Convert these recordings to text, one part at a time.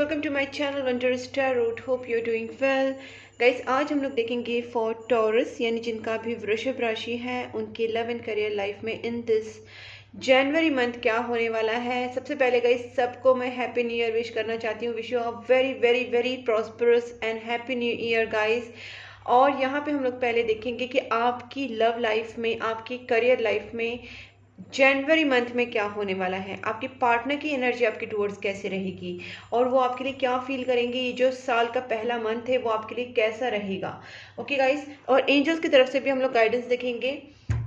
Welcome to my channel Wonder Star Root. Hope you are doing well guys. आज हम लोग देखेंगे for taurus यानी जिनका भी वृषभ राशि है उनकी लव एंड करियर लाइफ में इन दिस जनवरी मंथ क्या होने वाला है। सबसे पहले गाइस सबको मैं हैप्पी न्यू ईयर विश करना चाहती हूँ। Wish you a very very very prosperous and happy new year guys. और यहाँ पे हम लोग पहले देखेंगे कि आपकी लव लाइफ में, आपकी करियर लाइफ में जनवरी मंथ में क्या होने वाला है। आपके पार्टनर की एनर्जी आपके टूवर्ड्स कैसे रहेगी और वो आपके लिए क्या फील करेंगे। ये जो साल का पहला मंथ है वो आपके लिए कैसा रहेगा। ओके गाइस, और एंजल्स की तरफ से भी हम लोग गाइडेंस देखेंगे।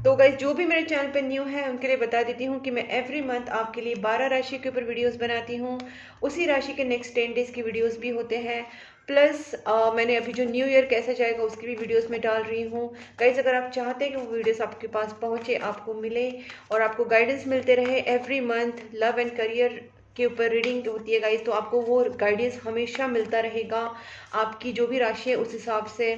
तो गाइस जो भी मेरे चैनल पे न्यू है उनके लिए बता देती हूँ कि मैं एवरी मंथ आपके लिए 12 राशि के ऊपर वीडियोस बनाती हूँ। उसी राशि के नेक्स्ट 10 डेज की वीडियोस भी होते हैं। प्लस मैंने अभी जो न्यू ईयर कैसा जाएगा उसकी भी वीडियोस में डाल रही हूँ। गाइस अगर आप चाहते हैं कि वो वीडियोस आपके पास पहुँचे, आपको मिले और आपको गाइडेंस मिलते रहे every month, love and career के ऊपर रीडिंग होती है गाइस, तो आपको वो गाइडेंस हमेशा मिलता रहेगा आपकी जो भी राशि है उस हिसाब से।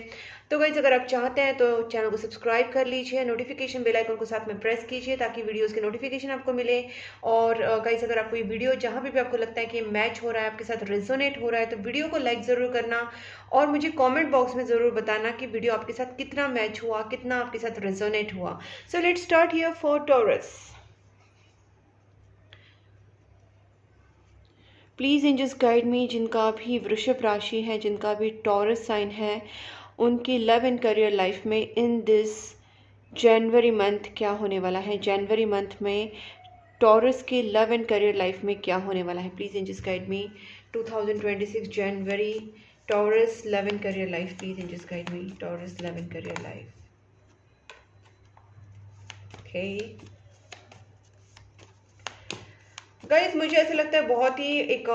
तो गाइस अगर आप चाहते हैं तो चैनल को सब्सक्राइब कर लीजिए, नोटिफिकेशन बेल आइकन को साथ में प्रेस कीजिए ताकि वीडियोस की नोटिफिकेशन आपको मिले। और गाइस अगर आपको ये वीडियो जहाँ भी आपको लगता है कि मैच हो रहा है, आपके साथ रेजोनेट हो रहा है, तो वीडियो को लाइक ज़रूर करना और मुझे कमेंट बॉक्स में ज़रूर बताना कि वीडियो आपके साथ कितना मैच हुआ, कितना आपके साथ रेजोनेट हुआ। So let's start here for Taurus. Please angels guide me, जिनका भी वृषभ राशि है, जिनका भी टॉरस साइन है, उनकी लव एंड करियर लाइफ में इन दिस जनवरी मंथ क्या होने वाला है। जनवरी मंथ में टॉरस की लव एंड करियर लाइफ में क्या होने वाला है। Please angels guide me 2026 January Taurus love and career life. Please angels guide me Taurus love and career life. Okay guys, मुझे ऐसा लगता है बहुत ही एक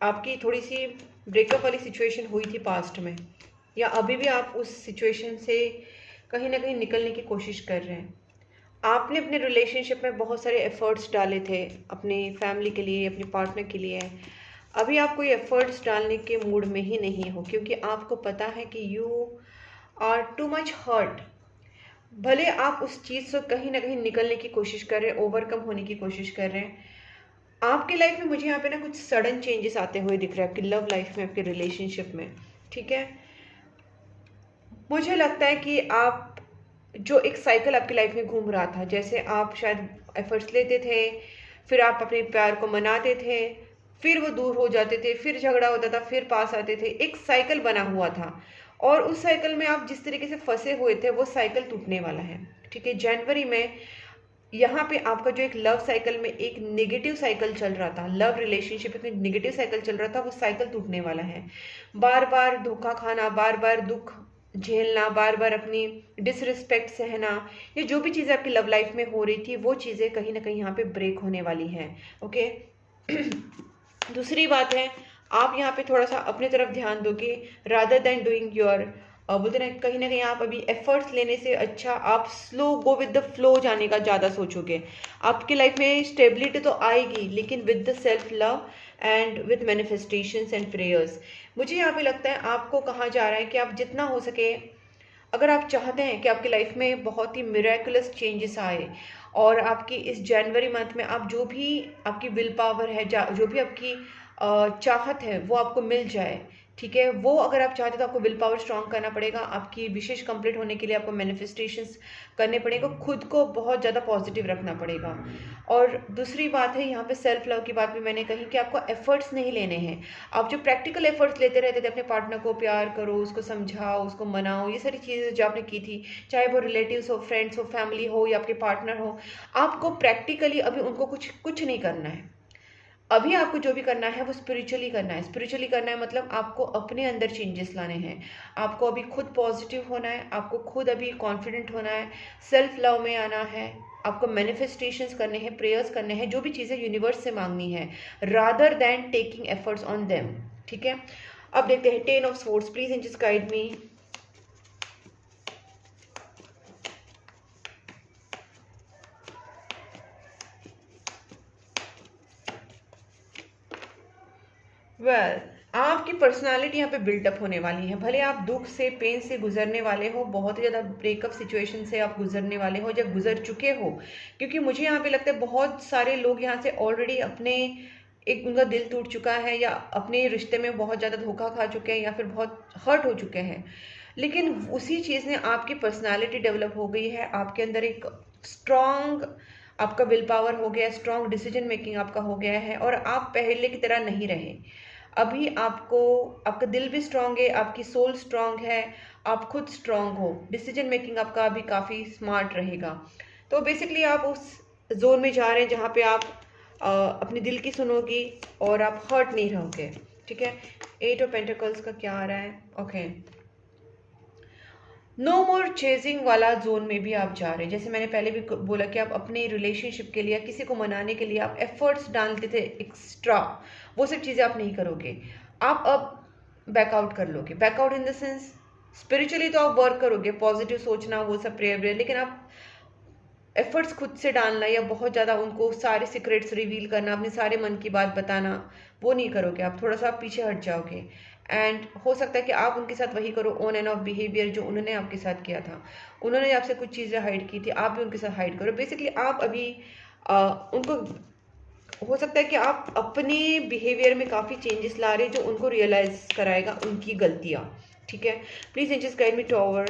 आपकी थोड़ी सी ब्रेकअप वाली सिचुएशन हुई थी पास्ट में, या अभी भी आप उस सिचुएशन से कहीं ना कहीं निकलने की कोशिश कर रहे हैं। आपने अपने रिलेशनशिप में बहुत सारे एफर्ट्स डाले थे अपनी फैमिली के लिए, अपने पार्टनर के लिए। अभी आप कोई एफर्ट्स डालने के मूड में ही नहीं हो क्योंकि आपको पता है कि you are too much hurt. भले आप उस चीज़ से कहीं ना कहीं निकलने की कोशिश कर रहे हैं, ओवरकम होने की कोशिश कर रहे हैं। आपकी लाइफ में मुझे यहाँ पे ना कुछ सडन चेंजेस आते हुए दिख रहे हैं आपकी लव लाइफ में, आपके रिलेशनशिप में। ठीक है, मुझे लगता है कि आप जो एक साइकिल आपकी लाइफ में घूम रहा था, जैसे आप शायद एफर्ट्स लेते थे, फिर आप अपने प्यार को मनाते थे, फिर वो दूर हो जाते थे, फिर झगड़ा होता था, फिर पास आते थे, एक साइकिल बना हुआ था। और उस साइकिल में आप जिस तरीके से फंसे हुए थे वो साइकिल टूटने वाला है। ठीक है, जनवरी में यहाँ पे आपका जो एक लव साइकिल में एक नेगेटिव साइकिल चल रहा था, लव रिलेशनशिप में नेगेटिव साइकिल चल रहा था, वो साइकिल टूटने वाला है। बार बार धोखा खाना, बार बार दुख झेलना, बार बार अपनी डिसरिस्पेक्ट सहना, ये जो भी चीज़ें आपकी लव लाइफ में हो रही थी वो चीज़ें कहीं ना कहीं यहाँ पे ब्रेक होने वाली हैं। ओके दूसरी बात है, आप यहाँ पे थोड़ा सा अपने तरफ ध्यान दोगे रादर देन डूइंग योर बोलते ना, कहीं ना कहीं आप अभी एफर्ट्स लेने से अच्छा आप slow go with the flow जाने का ज़्यादा सोचोगे। आपकी लाइफ में स्टेबिलिटी तो आएगी लेकिन with the self love and with manifestations and prayers. मुझे यहाँ पे लगता है आपको कहा जा रहा है कि आप जितना हो सके, अगर आप चाहते हैं कि आपकी लाइफ में बहुत ही मिरेकुलस चेंजेस आए और आपकी इस जनवरी मंथ में आप जो भी आपकी विल पावर है, जो भी आपकी चाहत है वो आपको मिल जाए। ठीक है, वो अगर आप चाहते हैं तो आपको विल पावर स्ट्रांग करना पड़ेगा। आपकी विशेष कंप्लीट होने के लिए आपको मैनिफेस्टेशंस करने पड़ेगा, खुद को बहुत ज़्यादा पॉजिटिव रखना पड़ेगा। और दूसरी बात है यहाँ पे सेल्फ लव की बात भी मैंने कही कि आपको एफर्ट्स नहीं लेने हैं। आप जो प्रैक्टिकल एफर्ट्स लेते रहते थे, अपने पार्टनर को प्यार करो, उसको समझाओ, उसको मनाओ, ये सारी चीज़ें जो आपने की थी, चाहे वो रिलेटिव्स हो, फ्रेंड्स हो, फैमिली हो या आपके पार्टनर हो, आपको प्रैक्टिकली अभी उनको कुछ नहीं करना है। अभी आपको जो भी करना है वो स्पिरिचुअली करना है। स्पिरिचुअली करना है मतलब आपको अपने अंदर चेंजेस लाने हैं। आपको अभी खुद पॉजिटिव होना है, आपको खुद अभी कॉन्फिडेंट होना है, सेल्फ लव में आना है, आपको मैनिफेस्टेशंस करने हैं, प्रेयर्स करने हैं, जो भी चीज़ें यूनिवर्स से मांगनी है rather than taking efforts on them. ठीक है, अब देखते हैं 10 of swords. Please angels guide me. Well आपकी पर्सनालिटी यहाँ पे बिल्टअप होने वाली है। भले आप दुख से, पेन से गुजरने वाले हो, बहुत ही ज़्यादा ब्रेकअप सिचुएशन से आप गुजरने वाले हो या गुजर चुके हो, क्योंकि मुझे यहाँ पे लगता है बहुत सारे लोग यहाँ से ऑलरेडी अपने एक उनका दिल टूट चुका है या अपने रिश्ते में बहुत ज़्यादा धोखा खा चुके हैं या फिर बहुत हर्ट हो चुके हैं, लेकिन उसी चीज़ ने आपकी पर्सनालिटी डेवलप हो गई है, आपके अंदर एक स्ट्रॉन्ग आपका विल पावर हो गया, स्ट्रॉन्ग डिसीजन मेकिंग आपका हो गया है और आप पहले की तरह नहीं रहे। अभी आपको आपका दिल भी स्ट्रांग है, आपकी सोल स्ट्रांग है, आप खुद स्ट्रांग हो, डिसीजन मेकिंग आपका अभी काफ़ी स्मार्ट रहेगा। तो बेसिकली आप उस जोन में जा रहे हैं जहाँ पे आप अपने दिल की सुनोगी और आप हर्ट नहीं रहोगे। ठीक है, 8 ऑफ पेंटिकल्स का क्या आ रहा है? ओके, नो मोर चेजिंग वाला जोन में भी आप जा रहे हैं। जैसे मैंने पहले भी बोला कि आप अपने रिलेशनशिप के लिए, किसी को मनाने के लिए आप एफर्ट्स डालते थे एक्स्ट्रा, वो सब चीज़ें आप नहीं करोगे। आप अब बैकआउट कर लोगे। Back out in the sense spiritually तो आप वर्क करोगे, पॉजिटिव सोचना, वो सब प्रेयर, लेकिन आप एफर्ट्स खुद से डालना या बहुत ज़्यादा उनको सारे सीक्रेट्स रिवील करना, अपने सारे मन की बात बताना, वो नहीं करोगे। आप थोड़ा सा पीछे हट जाओगे एंड हो सकता है कि आप उनके साथ वही करो, ऑन एंड ऑफ बिहेवियर जो उन्होंने आपके साथ किया था। उन्होंने आपसे कुछ चीज़ें हाइड की थी, आप भी उनके साथ हाइड करो। बेसिकली आप अभी उनको, हो सकता है कि आप अपने बिहेवियर में काफ़ी चेंजेस ला रहे हैं जो उनको रियलाइज कराएगा उनकी गलतियाँ। ठीक है, please angels guide me tower.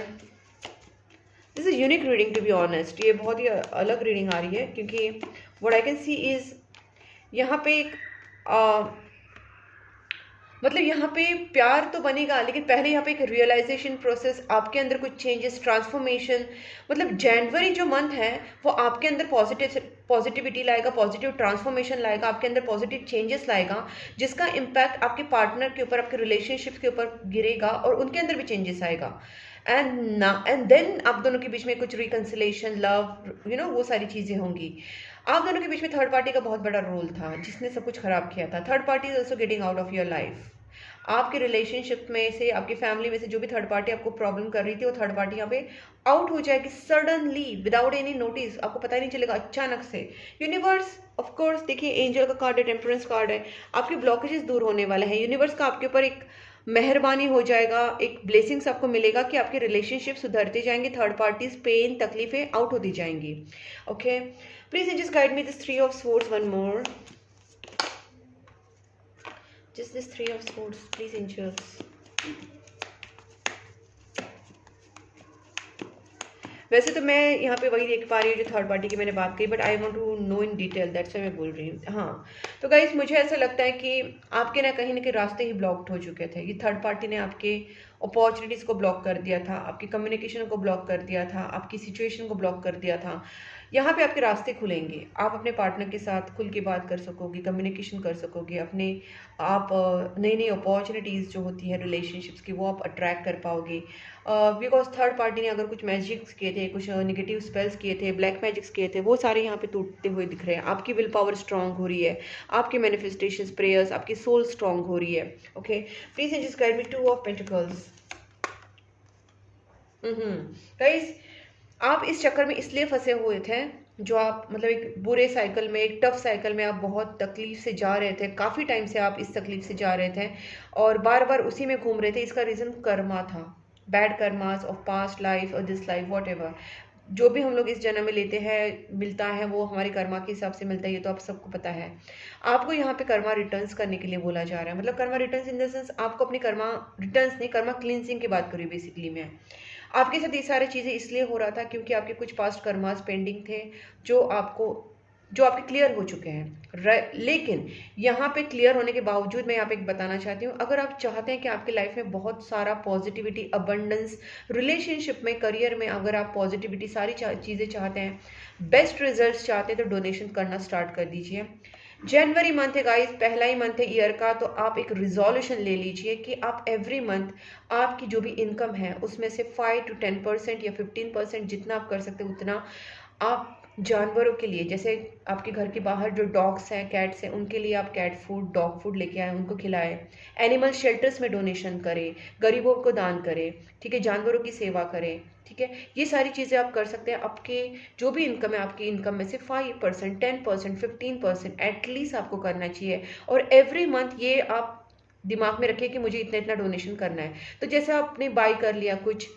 This is unique reading to be honest, ये बहुत ही अलग रीडिंग आ रही है क्योंकि what I can see is यहाँ पे एक मतलब यहाँ पे प्यार तो बनेगा, लेकिन पहले यहाँ पे एक रियलाइजेशन प्रोसेस, आपके अंदर कुछ चेंजेस, ट्रांसफॉर्मेशन। मतलब जनवरी जो मंथ है वो आपके अंदर पॉजिटिविटी लाएगा, पॉजिटिव ट्रांसफॉर्मेशन लाएगा, आपके अंदर पॉजिटिव चेंजेस लाएगा, जिसका इम्पैक्ट आपके पार्टनर के ऊपर, आपके रिलेशनशिप के ऊपर गिरेगा और उनके अंदर भी चेंजेस आएगा। एंड देन आप दोनों के बीच में कुछ रिकन्सिलेशन, लव, वो सारी चीज़ें होंगी। आप दोनों के बीच में थर्ड पार्टी का बहुत बड़ा रोल था जिसने सब कुछ खराब किया था। Third party is also getting out of your life. आपके रिलेशनशिप में से, आपकी फैमिली में से जो भी थर्ड पार्टी आपको प्रॉब्लम कर रही थी, वो थर्ड पार्टी यहाँ पे आउट हो जाएगी सडनली, विदाउट एनी नोटिस। आपको पता ही नहीं चलेगा, अचानक से। यूनिवर्स, ऑफ कोर्स, देखिए एंजल का कार्ड है, टेम्परेंस कार्ड है, आपके ब्लॉकेजेस दूर होने वाले हैं। यूनिवर्स का आपके ऊपर एक मेहरबानी हो जाएगा, एक ब्लेसिंग्स आपको मिलेगा कि आपके रिलेशनशिप सुधरते जाएंगे, थर्ड पार्टीज पेन, तकलीफें आउट होती जाएंगी। Okay, please just guide me this 3 of swords one more. Just this 3 of swords, please angels. वैसे तो मैं यहाँ पे वही देख पा रही हूँ जो थर्ड पार्टी की मैंने बात की, but I want to know in detail, that's why मैं बोल रही हूँ। हाँ, तो गाइस मुझे ऐसा लगता है कि आपके ना कहीं रास्ते ही ब्लॉक्ड हो चुके थे। ये थर्ड पार्टी ने आपके अपॉर्चुनिटीज़ को ब्लॉक कर दिया था, आपकी कम्युनिकेशन को ब्लॉक कर दिया था, आपकी सिचुएशन को ब्लॉक कर दिया था। यहाँ पे आपके रास्ते खुलेंगे, आप अपने पार्टनर के साथ खुल के बात कर सकोगे, कम्युनिकेशन कर सकोगे, अपने आप नई नई अपॉर्चुनिटीज़ जो होती है रिलेशनशिप्स की, वो आप अट्रैक्ट कर पाओगे। बिकॉज थर्ड पार्टी ने अगर कुछ मैजिक्स किए थे, कुछ नेगेटिव स्पेल्स किए थे, ब्लैक मैजिक्स किए थे, वो सारे यहाँ पे टूटते हुए दिख रहे हैं। आपकी विल पावर स्ट्रांग हो रही है, आपकी मैनिफेस्टेशंस, प्रेयर्स, आपकी सोल स्ट्रांग हो रही है। Okay, please just guide me 2 of pentacles. Guys, आप इस चक्कर में इसलिए फंसे हुए थे जो आप मतलब एक बुरे साइकिल में, एक टफ साइकिल में आप बहुत तकलीफ से जा रहे थे, काफ़ी टाइम से आप इस तकलीफ से जा रहे थे और बार बार उसी में घूम रहे थे। इसका रीज़न कर्मा था, bad karmas of past life और दिस लाइफ, वॉट एवर। जो भी हम लोग इस जन्म में लेते हैं, मिलता है, वो हमारे कर्मा के हिसाब से मिलता है, ये तो आप सबको पता है। आपको यहाँ पे कर्मा रिटर्न्स करने के लिए बोला जा रहा है। मतलब Karma returns in the sense, आपको अपनी कर्मा रिटर्न्स नहीं, कर्मा क्लींजिंग की बात करी बेसिकली मैं। आपके साथ ये सारी चीज़ें इसलिए हो रहा था क्योंकि आपके कुछ पास्ट कर्मास पेंडिंग थे जो आपके क्लियर हो चुके हैं। लेकिन यहाँ पे क्लियर होने के बावजूद मैं यहाँ पे एक बताना चाहती हूँ, अगर आप चाहते हैं कि आपकी लाइफ में बहुत सारा पॉजिटिविटी, अबंडेंस, रिलेशनशिप में, करियर में, अगर आप पॉजिटिविटी सारी चीज़ें चाहते हैं, बेस्ट रिजल्ट्स चाहते हैं, तो डोनेशन करना स्टार्ट कर दीजिए। जनवरी मंथ है गाइस, पहला ही मंथ है ईयर का, तो आप एक रिजोल्यूशन ले लीजिए कि आप एवरी मंथ आपकी जो भी इनकम है उसमें से 5 to 10% या 15%, जितना आप कर सकते हैं उतना, आप जानवरों के लिए, जैसे आपके घर के बाहर जो डॉग्स हैं, कैट्स हैं, उनके लिए आप कैट फूड, डॉग फूड लेके आए, उनको खिलाएं। एनिमल शेल्टर्स में डोनेशन करें, गरीबों को दान करें, ठीक है, जानवरों की सेवा करें, ठीक है। ये सारी चीज़ें आप कर सकते हैं। आपके जो भी इनकम है, आपकी इनकम में से 5%, 10%, 15% एटलीस्ट आपको करना चाहिए। और एवरी मंथ ये आप दिमाग में रखिए कि मुझे इतना इतना डोनेशन करना है। तो जैसे आपने बाई कर लिया कुछ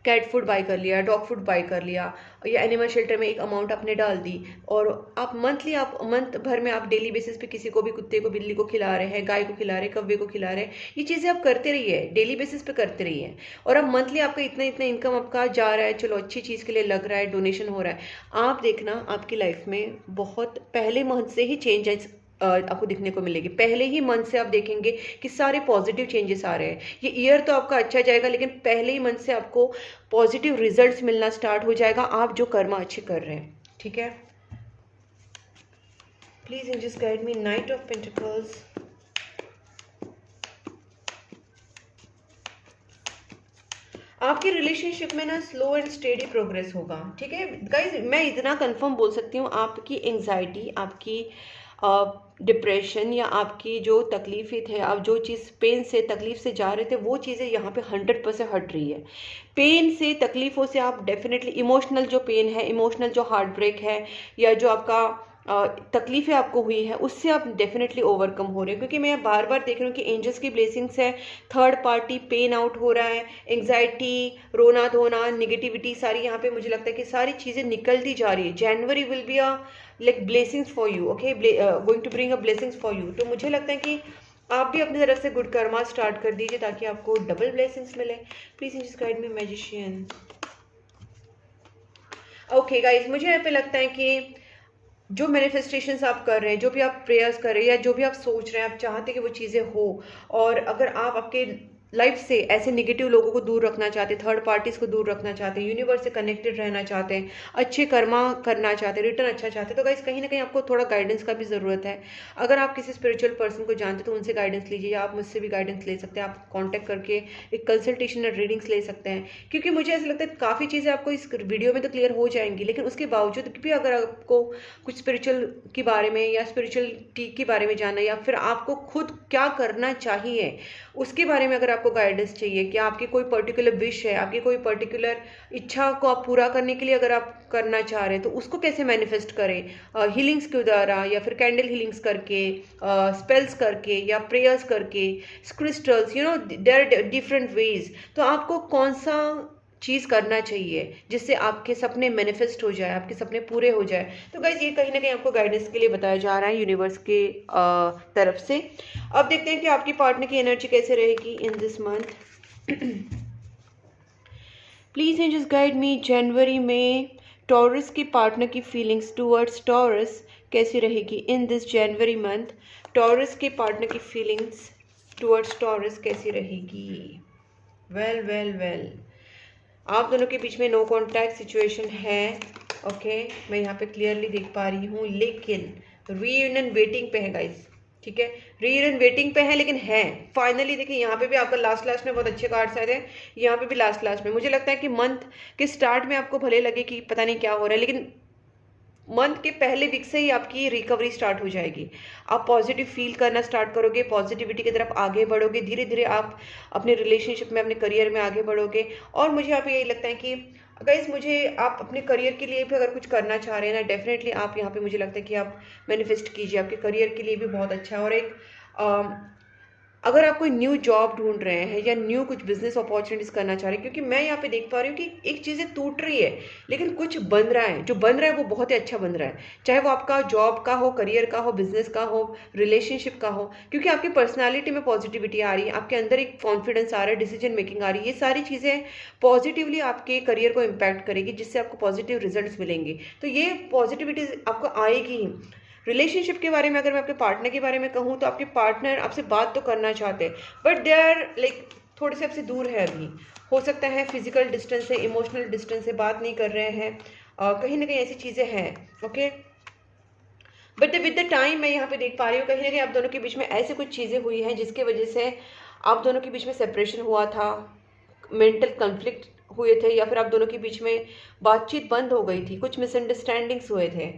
कैट फूड बाय कर लिया, डॉग फूड बाय कर लिया, या एनिमल शेल्टर में एक अमाउंट आपने डाल दी, और आप मंथ भर में आप डेली बेसिस पे किसी को भी, कुत्ते को, बिल्ली को खिला रहे हैं, गाय को खिला रहे हैं, कौवे को खिला रहे हैं। ये चीज़ें आप करते रहिए, डेली बेसिस पे करते रहिए, और अब मंथली आपका इतना इतना इनकम आपका जा रहा है, चलो अच्छी चीज़ के लिए लग रहा है, डोनेशन हो रहा है। आप देखना आपकी लाइफ में बहुत पहले मंथ से ही चेंजेस आपको दिखने को मिलेगी। पहले ही मंथ से आप देखेंगे कि सारे पॉजिटिव चेंजेस आ रहे हैं। ये ईयर तो आपका अच्छा जाएगा, लेकिन पहले ही मंथ से आपको पॉजिटिव रिजल्ट्स मिलना स्टार्ट हो जाएगा, आप जो कर्मा अच्छे कर रहे हैं। ठीक है, please angels guide me. Knight of pentacles, आपके रिलेशनशिप में ना स्लो एंड स्टेडी प्रोग्रेस होगा। ठीक है गाइज, मैं इतना कंफर्म बोल सकती हूँ, आपकी एंग्जाइटी, आपकी डिप्रेशन या आपकी जो तकलीफें थे, आप जो चीज़ पेन से तकलीफ से जा रहे थे, वो चीज़ें यहाँ पे 100% हट रही है। पेन से, तकलीफ़ों से आप डेफिनेटली, इमोशनल जो पेन है, इमोशनल जो हार्ट ब्रेक है, या जो आपका तकलीफ़ें आपको हुई है, उससे आप डेफिनेटली ओवरकम हो रहे हैं। क्योंकि मैं बार बार देख रही हूँ कि एंजल्स की ब्लेसिंग्स है, थर्ड पार्टी पेन आउट हो रहा है, एंग्जाइटी, रोना धोना, निगेटिविटी, सारी यहाँ पे मुझे लगता है कि सारी चीज़ें निकलती जा रही है। January will be a like blessings for you, okay, going to bring a blessings for you. तो मुझे लगता है कि आप भी अपनी तरफ से गुड कर्मा स्टार्ट कर दीजिए ताकि आपको डबल ब्लेसिंग्स मिले। Please angels guide me magician. Okay guys, मुझे यहाँ पे लगता है कि जो मैनिफेस्टेशंस आप कर रहे हैं, जो भी आप प्रेयर्स कर रहे हैं, या जो भी आप सोच रहे हैं, आप चाहते हैं कि वो चीज़ें हो, और अगर आप आपके लाइफ से ऐसे नेगेटिव लोगों को दूर रखना चाहते हैं, थर्ड पार्टीज को दूर रखना चाहते हैं, यूनिवर्स से कनेक्टेड रहना चाहते हैं, अच्छे कर्मा करना चाहते हैं, रिटर्न अच्छा चाहते हैं, तो गाइस कहीं ना कहीं आपको थोड़ा गाइडेंस का भी ज़रूरत है। अगर आप किसी स्पिरिचुअल पर्सन को जानते हैं तो उनसे गाइडेंस लीजिए, या आप मुझसे भी गाइडेंस ले सकते हैं। आप कॉन्टैक्ट करके एक कंसल्टेशन या रीडिंग्स ले सकते हैं। क्योंकि मुझे ऐसा लगता है काफ़ी चीज़ें आपको इस वीडियो में तो क्लियर हो जाएंगी, लेकिन उसके बावजूद भी अगर आपको कुछ स्पिरिचुअल के बारे में या स्पिरिचुअलिटी के बारे में जानना, या फिर आपको खुद क्या करना चाहिए उसके बारे में अगर आपको गाइडेंस चाहिए, कि आपकी कोई पर्टिकुलर विश है, आपकी कोई पर्टिकुलर इच्छा को आप पूरा करने के लिए अगर आप करना चाह रहे हैं, तो उसको कैसे मैनिफेस्ट करें, हीलिंग्स के द्वारा, या फिर कैंडल हीलिंग्स करके, स्पेल्स करके, या प्रेयर्स करके, crystals, you know there are different ways. तो आपको कौन सा चीज़ करना चाहिए जिससे आपके सपने मैनिफेस्ट हो जाए, आपके सपने पूरे हो जाए। तो गाइज ये कहीं ना कहीं आपको गाइडेंस के लिए बताया जा रहा है यूनिवर्स के तरफ से। अब देखते हैं कि आपकी पार्टनर की एनर्जी कैसे रहेगी in this month. Please angels guide me, जनवरी में टॉरस की पार्टनर की फीलिंग्स टूवर्ड्स टॉरस कैसी रहेगी in this January month. Taurus के पार्टनर की फीलिंग्स टूवर्ड्स टॉरस कैसी रहेगी। वेल वेल वेल, आप दोनों के बीच में नो कॉन्टैक्ट सिचुएशन है। ओके, मैं यहाँ पे क्लियरली देख पा रही हूँ, लेकिन रीयूनियन वेटिंग पे है गाइस। ठीक है, रीयूनियन वेटिंग पे है, लेकिन है फाइनली। देखिए यहाँ पे भी आपका लास्ट में बहुत अच्छे कार्ड्स आए थे, यहाँ पे भी लास्ट में। मुझे लगता है कि मंथ के स्टार्ट में आपको भले लगे कि पता नहीं क्या हो रहा है, लेकिन मंथ के पहले वीक से ही आपकी रिकवरी स्टार्ट हो जाएगी। आप पॉजिटिव फील करना स्टार्ट करोगे, पॉजिटिविटी की तरफ आगे बढ़ोगे, धीरे धीरे आप अपने रिलेशनशिप में, अपने करियर में आगे बढ़ोगे। और मुझे यहाँ पे यही लगता है कि गाइस, मुझे आप अपने करियर के लिए भी अगर कुछ करना चाह रहे हैं ना, डेफिनेटली आप यहाँ पे, मुझे लगता है कि आप मैनिफेस्ट कीजिए, आपके करियर के लिए भी बहुत अच्छा है। और एक अगर आप कोई न्यू जॉब ढूंढ रहे हैं या न्यू कुछ बिजनेस अपॉर्चुनिटीज करना चाह रहे हैं, क्योंकि मैं यहाँ पे देख पा रही हूँ कि एक चीज़ें टूट रही है लेकिन कुछ बन रहा है, जो बन रहा है वो बहुत ही अच्छा बन रहा है। चाहे वो आपका जॉब का हो, करियर का हो, बिजनेस का हो, रिलेशनशिप का हो, क्योंकि आपकी पर्सनैलिटी में पॉजिटिविटी आ रही है, आपके अंदर एक कॉन्फिडेंस आ रहा है, डिसीजन मेकिंग आ रही है। ये सारी चीज़ें पॉजिटिवली आपके करियर को इम्पैक्ट करेगी, जिससे आपको पॉजिटिव रिजल्ट मिलेंगे। तो ये पॉजिटिविटी आपको आएगी ही। रिलेशनशिप के बारे में अगर मैं आपके पार्टनर के बारे में कहूँ, तो आपके पार्टनर आपसे बात तो करना चाहते हैं, बट दे आर लाइक थोड़े से आपसे दूर है अभी। हो सकता है फिजिकल डिस्टेंस से, इमोशनल डिस्टेंस से बात नहीं कर रहे हैं, कहीं ना कहीं ऐसी चीज़ें हैं। Okay, but with the time मैं यहाँ पे देख पा रही हूँ कहीं ना कहीं आप दोनों के बीच में ऐसे कुछ चीज़ें हुई हैं जिसके वजह से आप दोनों के बीच में सेपरेशन हुआ था, मेंटल कॉन्फ्लिक्ट हुए थे, या फिर आप दोनों के बीच में बातचीत बंद हो गई थी, कुछ मिसअंडरस्टैंडिंग्स हुए थे।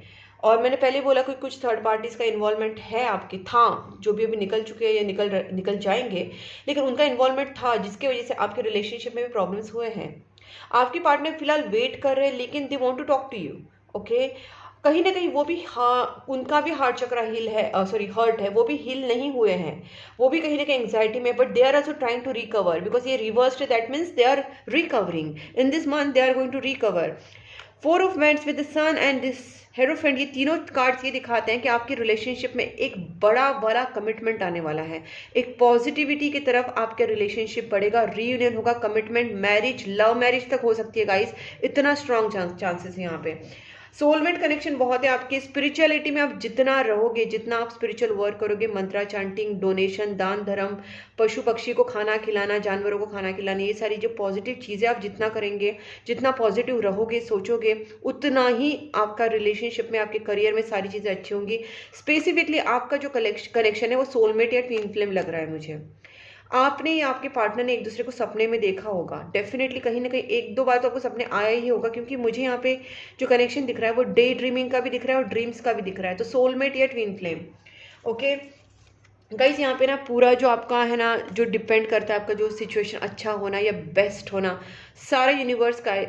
और मैंने पहले बोला कि कुछ थर्ड पार्टीज का इन्वॉल्वमेंट है आपके, था, जो भी अभी निकल चुके हैं या निकल जाएंगे, लेकिन उनका इन्वॉल्वमेंट था, जिसकी वजह से आपके रिलेशनशिप में भी प्रॉब्लम्स हुए हैं। आपके पार्टनर फिलहाल वेट कर रहे हैं, लेकिन they want to talk to you. Okay, कहीं ना कहीं वो भी, हाँ, उनका भी हार्ट चक्रा हील है, सॉरी हर्ट है, वो भी हील नहीं हुए हैं, वो भी कहीं ना कहीं एंग्जाइटी में, but they are also trying to recover, because ये reversed, that means they are recovering in this month, they are going to recover. Four of wands with the sun and this hierophant, ये तीनों cards ये दिखाते हैं कि आपकी relationship में एक बड़ा बड़ा कमिटमेंट आने वाला है, एक पॉजिटिविटी की तरफ आपका रिलेशनशिप बढ़ेगा, रीयूनियन होगा, कमिटमेंट, मैरिज, लव मैरिज तक हो सकती है गाइस, इतना स्ट्रॉन्ग चांसेस है यहाँ पे। सोलमेट कनेक्शन बहुत है आपकी। स्पिरिचुअलिटी में आप जितना रहोगे, जितना आप स्पिरिचुअल वर्क करोगे, मंत्रा चांटिंग, डोनेशन, दान धर्म, पशु पक्षी को खाना खिलाना, जानवरों को खाना खिलाना, ये सारी जो पॉजिटिव चीज़ें आप जितना करेंगे, जितना पॉजिटिव रहोगे, सोचोगे, उतना ही आपका रिलेशनशिप में, आपके करियर में सारी चीज़ें अच्छी होंगी। स्पेसिफिकली आपका जो कनेक्शन है वो सोलमेट या ट्विन फ्लेम लग रहा है मुझे। आपने या आपके पार्टनर ने एक दूसरे को सपने में देखा होगा, डेफिनेटली कहीं ना कहीं एक दो बार तो आपको सपने आया ही होगा, क्योंकि मुझे यहाँ पे जो कनेक्शन दिख रहा है वो डे ड्रीमिंग का भी दिख रहा है और ड्रीम्स का भी दिख रहा है, तो सोलमेट या ट्विन फ्लेम। ओके गाइस, यहाँ पे ना पूरा जो आपका है ना, जो डिपेंड करता है आपका जो सिचुएशन अच्छा होना या बेस्ट होना, सारा यूनिवर्स का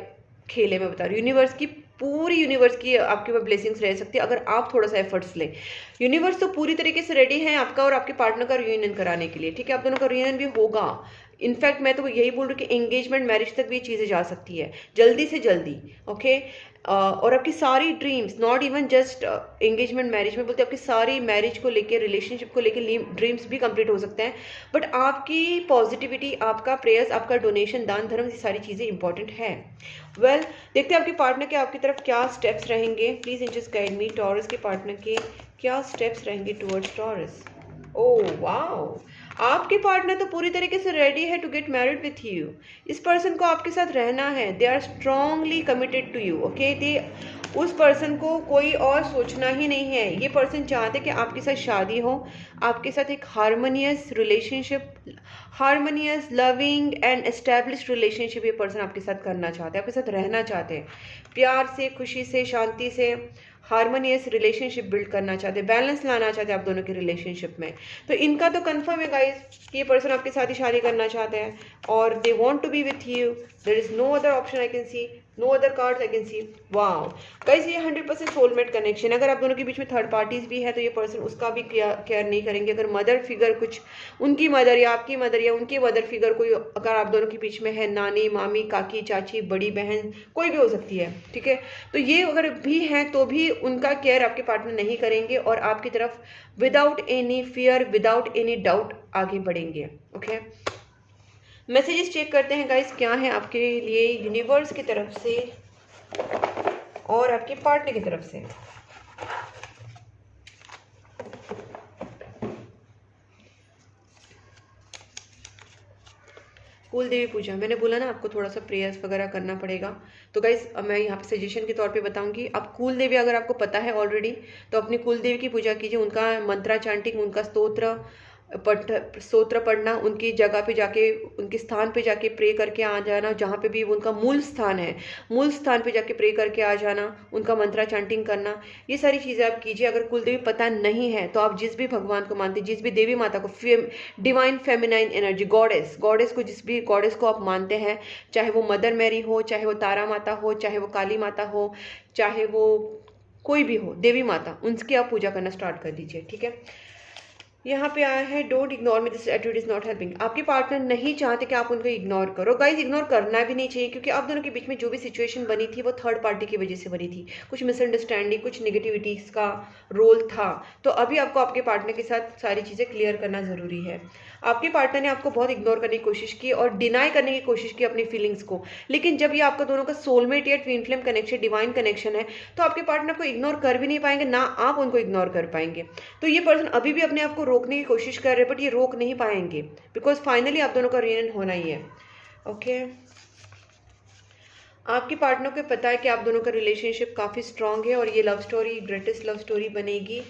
खेल है। मैं बता रही हूँ, यूनिवर्स की, पूरी यूनिवर्स की आपके ऊपर ब्लेसिंग्स रह सकती है अगर आप थोड़ा सा एफर्ट्स लें। यूनिवर्स तो पूरी तरीके से रेडी है आपका और आपके पार्टनर का रियूनियन कराने के लिए, ठीक है, आप दोनों का रियूनियन भी होगा। इनफैक्ट मैं तो यही बोल रही हूँ कि एंगेजमेंट, मैरिज तक भी ये चीज़ें जा सकती है जल्दी से जल्दी। ओके और आपकी सारी dreams, not even just engagement marriage में बोलते, आपकी सारी मैरिज को लेके, रिलेशनशिप को लेके ड्रीम्स भी कंप्लीट हो सकते हैं, बट आपकी पॉजिटिविटी, आपका प्रेयर्स, आपका डोनेशन, दान धर्म, ये सारी चीज़ें इंपॉर्टेंट है। वेल देखते हैं आपके पार्टनर के आपकी तरफ क्या स्टेप्स रहेंगे। Please in just guide me, Taurus के पार्टनर के क्या स्टेप्स रहेंगे टुवर्ड्स टॉरस। ओह वाओ, आपके पार्टनर तो पूरी तरीके से रेडी है to get married with you. इस पर्सन को आपके साथ रहना है, they are strongly committed to you. Okay, they, उस पर्सन को कोई और सोचना ही नहीं है, ये पर्सन चाहते कि आपके साथ शादी हो, आपके साथ एक harmonious relationship, harmonious, loving and established relationship ये पर्सन आपके साथ करना चाहते हैं, आपके साथ रहना चाहते हैं, प्यार से, खुशी से, शांति से हारमोनियस रिलेशनशिप बिल्ड करना चाहते हैं, बैलेंस लाना चाहते हैं आप दोनों के रिलेशनशिप में। तो इनका तो कंफर्म है गाइस कि ये पर्सन आपके साथ ही शादी करना चाहते हैं और they want to be with you, there is no other option I can see, no other cards I can see. Wow guys, ये 100% सोलमेट कनेक्शन। अगर आप दोनों के बीच में थर्ड पार्टीज भी है तो ये पर्सन उसका भी केयर नहीं करेंगे। अगर मदर फिगर कुछ, उनकी मदर या आपकी मदर या उनकी मदर फिगर कोई अगर आप दोनों के बीच में है, नानी, मामी, काकी, चाची, बड़ी बहन, कोई भी हो सकती है, ठीक है, तो ये अगर भी हैं तो भी उनका केयर आपके पार्टनर नहीं करेंगे और आपकी तरफ without any fear, without any doubt आगे बढ़ेंगे। ओके, मैसेजेस चेक करते हैं गाइस क्या है आपके लिए यूनिवर्स की तरफ से और आपके पार्टनर की तरफ से। कुल देवी पूजा, मैंने बोला ना आपको थोड़ा सा प्रेयर्स वगैरह करना पड़ेगा, तो गाइस मैं यहाँ पे सजेशन के तौर पे बताऊंगी, आप कुल देवी अगर आपको पता है ऑलरेडी तो अपनी कुल देवी की पूजा कीजिए, उनका मंत्रा चांटिंग, उनका स्तोत्र पढ़ना, उनकी जगह पे जाके, उनके स्थान पे जाके प्रे करके आ जाना, जहाँ पे भी उनका मूल स्थान है, मूल स्थान पे जाके प्रे करके आ जाना, उनका मंत्रा चांटिंग करना, ये सारी चीज़ें आप कीजिए। अगर कुल देवी पता नहीं है तो आप जिस भी भगवान को मानते, जिस भी देवी माता को, डिवाइन फेमिनाइन एनर्जी, गॉडेस को, जिस भी गॉडेस को आप मानते हैं, चाहे वो मदर मैरी हो, चाहे वो तारा माता हो, चाहे वो काली माता हो, चाहे वो कोई भी हो देवी माता, उनकी आप पूजा करना स्टार्ट कर दीजिए, ठीक है। यहाँ पे आया है don't ignore me, this attitude is not helping. आपके पार्टनर नहीं चाहते कि आप उनको इग्नोर करो। गाइस, इग्नोर करना भी नहीं चाहिए, क्योंकि आप दोनों के बीच में जो भी सिचुएशन बनी थी वो थर्ड पार्टी की वजह से बनी थी, कुछ मिसअंडरस्टैंडिंग, कुछ निगेटिविटीज का रोल था। तो अभी आपको आपके पार्टनर के साथ सारी चीज़ें क्लियर करना ज़रूरी है। आपके पार्टनर ने आपको बहुत इग्नोर करने की कोशिश की और डिनाई करने की कोशिश की अपनी फीलिंग्स को, लेकिन जब ये आपका दोनों का सोलमेट या twin flame connection, divine connection है, तो आपके पार्टनर को इग्नोर कर भी नहीं पाएंगे, ना आप उनको इग्नोर कर पाएंगे। तो ये पर्सन अभी भी अपने आप को रोकने की कोशिश कर रहे हैं, बट ये रोक नहीं पाएंगे, बिकॉज फाइनली आप दोनों का रियूनियन होना ही है। ओके, आपके पार्टनर को पता है कि आप दोनों का रिलेशनशिप काफ़ी स्ट्रांग है और ये love story greatest love story बनेगी।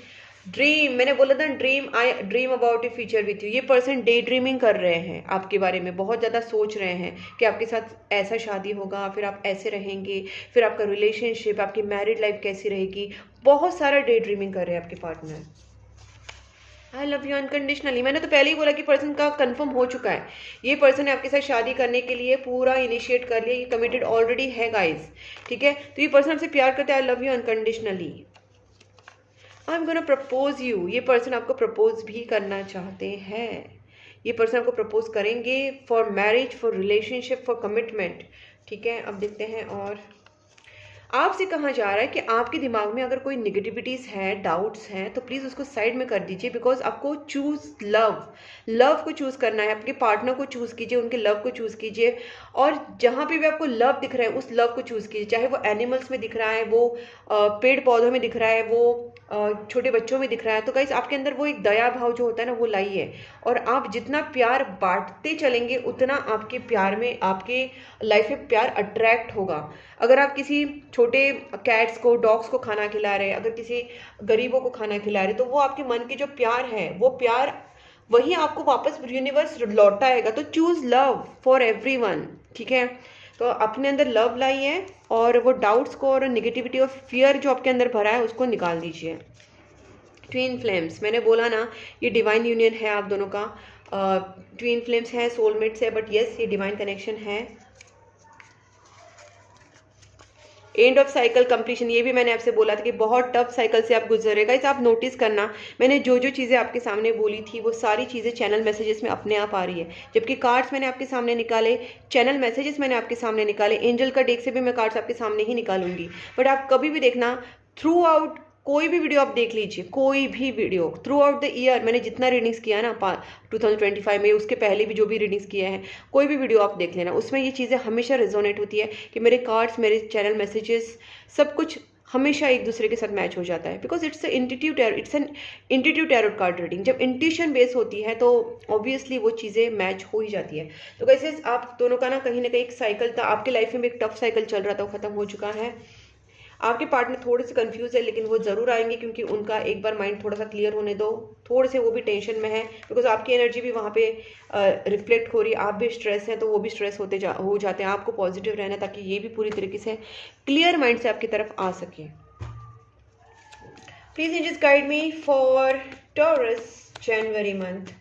ड्रीम, मैंने बोला था dream, I dream about A future with you. ये पर्सन डे ड्रीमिंग कर रहे हैं आपके बारे में, बहुत ज़्यादा सोच रहे हैं कि आपके साथ ऐसा शादी होगा, फिर आप ऐसे रहेंगे, फिर आपका रिलेशनशिप, आपकी मैरिड लाइफ कैसी रहेगी, बहुत सारा डे ड्रीमिंग कर रहे हैं आपके partner. I love you unconditionally, मैंने तो पहले ही बोला कि पर्सन का कंफर्म हो चुका है, ये पर्सन ने आपके साथ शादी करने के लिए पूरा इनिशिएट कर लिया, ये कमिटेड ऑलरेडी है गाइस, ठीक है। तो ये पर्सन आपसे प्यार करते हैं, I love you unconditionally. I am gonna propose you, ये पर्सन आपको प्रपोज भी करना चाहते हैं, ये पर्सन आपको प्रपोज करेंगे for marriage, for relationship, for commitment. ठीक है, अब देखते हैं और आपसे कहा जा रहा है कि आपके दिमाग में अगर कोई निगेटिविटीज़ हैं, डाउट्स हैं, तो प्लीज़ उसको साइड में कर दीजिए, बिकॉज आपको चूज़ लव, लव को चूज़ करना है, आपके पार्टनर को चूज़ कीजिए, उनके लव को चूज़ कीजिए। और जहाँ पे भी आपको लव दिख रहा है उस लव को चूज़ कीजिए, चाहे वो एनिमल्स में दिख रहा है, वो पेड़ पौधों में दिख रहा है, वो छोटे बच्चों में दिख रहा है। तो गाइस आपके अंदर वो एक दया भाव जो होता है ना वो लाइए, और आप जितना प्यार बांटते चलेंगे उतना आपके प्यार में, आपके लाइफ में प्यार अट्रैक्ट होगा। अगर आप किसी छोटे कैट्स को, डॉग्स को खाना खिला रहे हैं, अगर किसी गरीबों को खाना खिला रहे, तो वो आपके मन के जो प्यार है, वो प्यार वही आपको वापस यूनिवर्स लौटाएगा। तो चूज लव फॉर एवरीवन। ठीक है, तो अपने अंदर लव लाइए और वो डाउट्स को और नेगेटिविटी और फियर जो आपके अंदर भरा है उसको निकाल दीजिए। ट्विन फ्लेम्स, मैंने बोला ना ये डिवाइन यूनियन है आप दोनों का। ट्विन फ्लेम्स है, सोलमेट्स है, बट यस ये डिवाइन कनेक्शन है। एंड ऑफ साइकिल कंप्लीशन, ये भी मैंने आपसे बोला था कि बहुत टफ साइकिल से आप गुजर रहे। गाइस आप नोटिस करना, मैंने जो जो चीज़ें आपके सामने बोली थी वो सारी चीज़ें चैनल मैसेजेस में अपने आप आ रही है। जबकि कार्ड्स मैंने आपके सामने निकाले, चैनल मैसेजेस मैंने आपके सामने निकाले, एंजल का डेक से भी मैं कार्ड्स आपके सामने ही निकालूंगी। बट आप कभी भी देखना, थ्रू आउट कोई भी वीडियो आप देख लीजिए, कोई भी video through out the year, मैंने जितना रीडिंग्स किया ना 2025 में, उसके पहले भी जो भी रीडिंग्स किए हैं, कोई भी वीडियो आप देख लेना, उसमें ये चीज़ें हमेशा रेजोनेट होती है कि मेरे कार्ड्स, मेरे चैनल मैसेजेस, सब कुछ हमेशा एक दूसरे के साथ मैच हो जाता है। Because it's an intuitive tarot card reading. जब इंट्यूशन बेस होती है तो ऑब्वियसली वो चीज़ें मैच हो ही जाती है। तो कैसे आप दोनों का ना कहीं एक साइकिल था आपके लाइफ में भी, एक टफ साइकिल चल रहा था, वो खत्म हो चुका है। आपके पार्टनर थोड़े से कंफ्यूज है, लेकिन वो जरूर आएंगे, क्योंकि उनका एक बार माइंड थोड़ा सा क्लियर होने दो। थोड़े से वो भी टेंशन में है, बिकॉज आपकी एनर्जी भी वहाँ पे रिफ्लेक्ट हो रही है। आप भी स्ट्रेस हैं तो वो भी स्ट्रेस हो जाते हैं। आपको पॉजिटिव रहना है ताकि ये भी पूरी तरीके से क्लियर माइंड से आपकी तरफ आ सके। Please angels guide me for Taurus January month.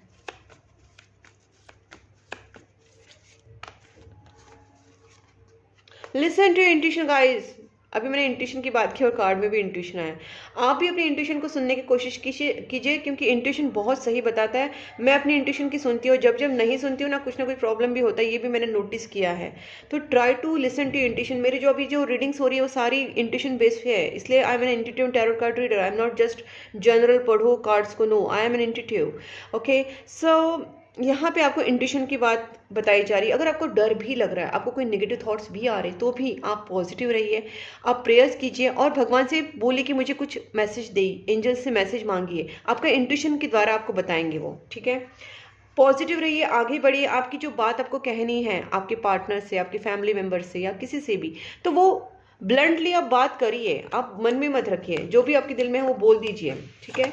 Listen to intuition guys. अभी मैंने इंट्यूशन की बात की और कार्ड में भी इंट्यूशन आया। आप भी अपनी इंट्यूशन को सुनने की कोशिश कीजिए, क्योंकि इंट्यूशन बहुत सही बताता है। मैं अपनी इंट्यूशन की सुनती हूँ, जब जब नहीं सुनती हूँ ना कुछ प्रॉब्लम भी होता है, ये भी मैंने नोटिस किया है। तो try to listen to intuition. मेरी जो अभी जो रीडिंग्स हो रही है वो सारी इंट्यूशन बेस्ड है, इसलिए I am an intuitive tarot card reader. I am not just general पढ़ो कार्ड्स को, no, I am an intuitive. Okay, so यहाँ पे आपको इंट्यूशन की बात बताई जा रही है। अगर आपको डर भी लग रहा है, आपको कोई नेगेटिव थॉट्स भी आ रहे हैं, तो भी आप पॉजिटिव रहिए, आप प्रेयर्स कीजिए और भगवान से बोलिए कि मुझे कुछ मैसेज दे, एंजल से मैसेज मांगिए। आपका इंट्यूशन के द्वारा आपको बताएंगे वो। ठीक है, पॉजिटिव रहिए, आगे बढ़िए। आपकी जो बात आपको कहनी है आपके पार्टनर से, आपके फैमिली मेम्बर से या किसी से भी, तो वो ब्लंटली आप बात करिए, आप मन में मत रखिए। जो भी आपके दिल में है वो बोल दीजिए। ठीक है,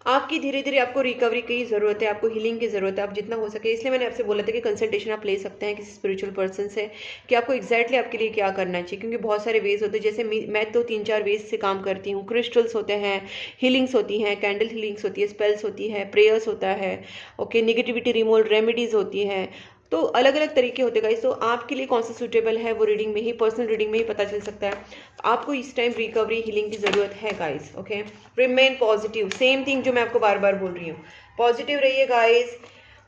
आपकी धीरे धीरे आपको रिकवरी की ज़रूरत है, आपको हीलिंग की ज़रूरत है, आप जितना हो सके। इसलिए मैंने आपसे बोला था कि कंसल्टेशन आप ले सकते हैं किसी स्पिरिचुअल पर्सन से, कि आपको एग्जैक्टली आपके लिए क्या करना चाहिए। क्योंकि बहुत सारे वेज होते हैं, जैसे मैं तो 3-4 वेज से काम करती हूँ। क्रिस्टल्स होते हैं, हीलिंग्स होती हैं, कैंडल हीलिंग्स होती है, स्पेल्स होती है, प्रेयर्स होता है, ओके, निगेटिविटी रिमूवल रेमेडीज़ होती हैं। तो अलग अलग तरीके होते हैं गाइस। तो आपके लिए कौन सा सूटेबल है वो रीडिंग में ही, पर्सनल रीडिंग में ही पता चल सकता है। आपको इस टाइम रिकवरी हीलिंग की ज़रूरत है guys. Okay, remain positive, same thing जो मैं आपको बार बार बोल रही हूँ, पॉजिटिव रहिए गाइस।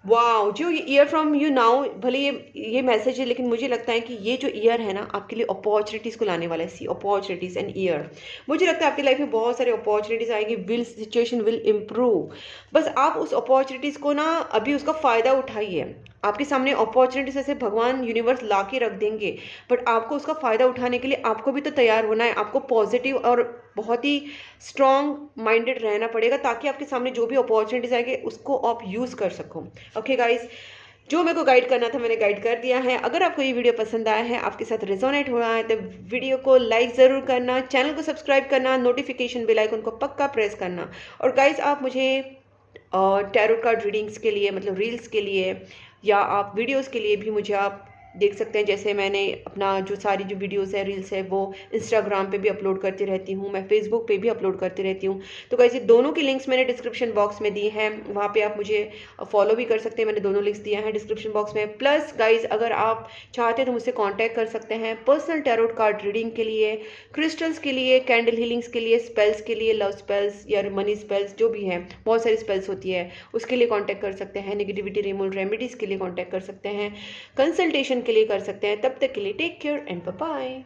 वाओ, जो ईयर फ्रॉम यू नाउ, भले ये मैसेज है, लेकिन मुझे लगता है कि ये जो ईयर है ना आपके लिए अपॉर्चुनिटीज़ को लाने वाला है। सी अपॉर्चुनिटीज़ एंड ईयर, मुझे लगता है आपकी लाइफ में बहुत सारे अपॉर्चुनिटीज़ आएगी। Will situation will improve. बस आप उस अपॉर्चुनिटीज़ को ना अभी उसका फ़ायदा उठाइए। आपके सामने अपॉर्चुनिटीज़ ऐसे भगवान यूनिवर्स ला के रख देंगे, बट आपको उसका फ़ायदा उठाने के लिए आपको भी तो तैयार होना है। आपको पॉजिटिव और बहुत ही स्ट्रॉन्ग माइंडेड रहना पड़ेगा, ताकि आपके सामने जो भी अपॉर्चुनिटीज़ आएंगे उसको आप यूज़ कर सको। ओके गाइस, जो मेरे को गाइड करना था मैंने गाइड कर दिया है। अगर आपको ये वीडियो पसंद आया है, आपके साथ रेजोनेट हो रहा है, तो वीडियो को लाइक ज़रूर करना, चैनल को सब्सक्राइब करना, नोटिफिकेशन बेल आइकन को पक्का प्रेस करना। और गाइस आप मुझे टैरोट कार्ड रीडिंग्स के लिए, मतलब रील्स के लिए या आप वीडियोस के लिए भी मुझे आप देख सकते हैं। जैसे मैंने अपना जो सारी जो वीडियोस है, रील्स है, वो इंस्टाग्राम पे भी अपलोड करती रहती हूँ, मैं फेसबुक पे भी अपलोड करती रहती हूँ। तो गाइस ये दोनों की लिंक्स मैंने डिस्क्रिप्शन बॉक्स में दी हैं, वहाँ पे आप मुझे फॉलो भी कर सकते हैं। मैंने दोनों लिंक्स दिया है डिस्क्रिप्शन बॉक्स में। प्लस गाइज अगर आप चाहते हैं तो मुझसे कॉन्टैक्ट कर सकते हैं पर्सनल टैरोट कार्ड रीडिंग के लिए, क्रिस्टल्स के लिए, कैंडल हीलिंग्स के लिए, स्पेल्स के लिए, लव स्पेल्स या मनी स्पेल्स, जो भी है बहुत सारी स्पेल्स होती है, उसके लिए कॉन्टैक्ट कर सकते हैं। नेगेटिविटी रिमूवल रेमेडीज़ के लिए कॉन्टैक्ट कर सकते हैं, कंसल्टेशन के लिए कर सकते हैं। तब तक के लिए take care and bye bye.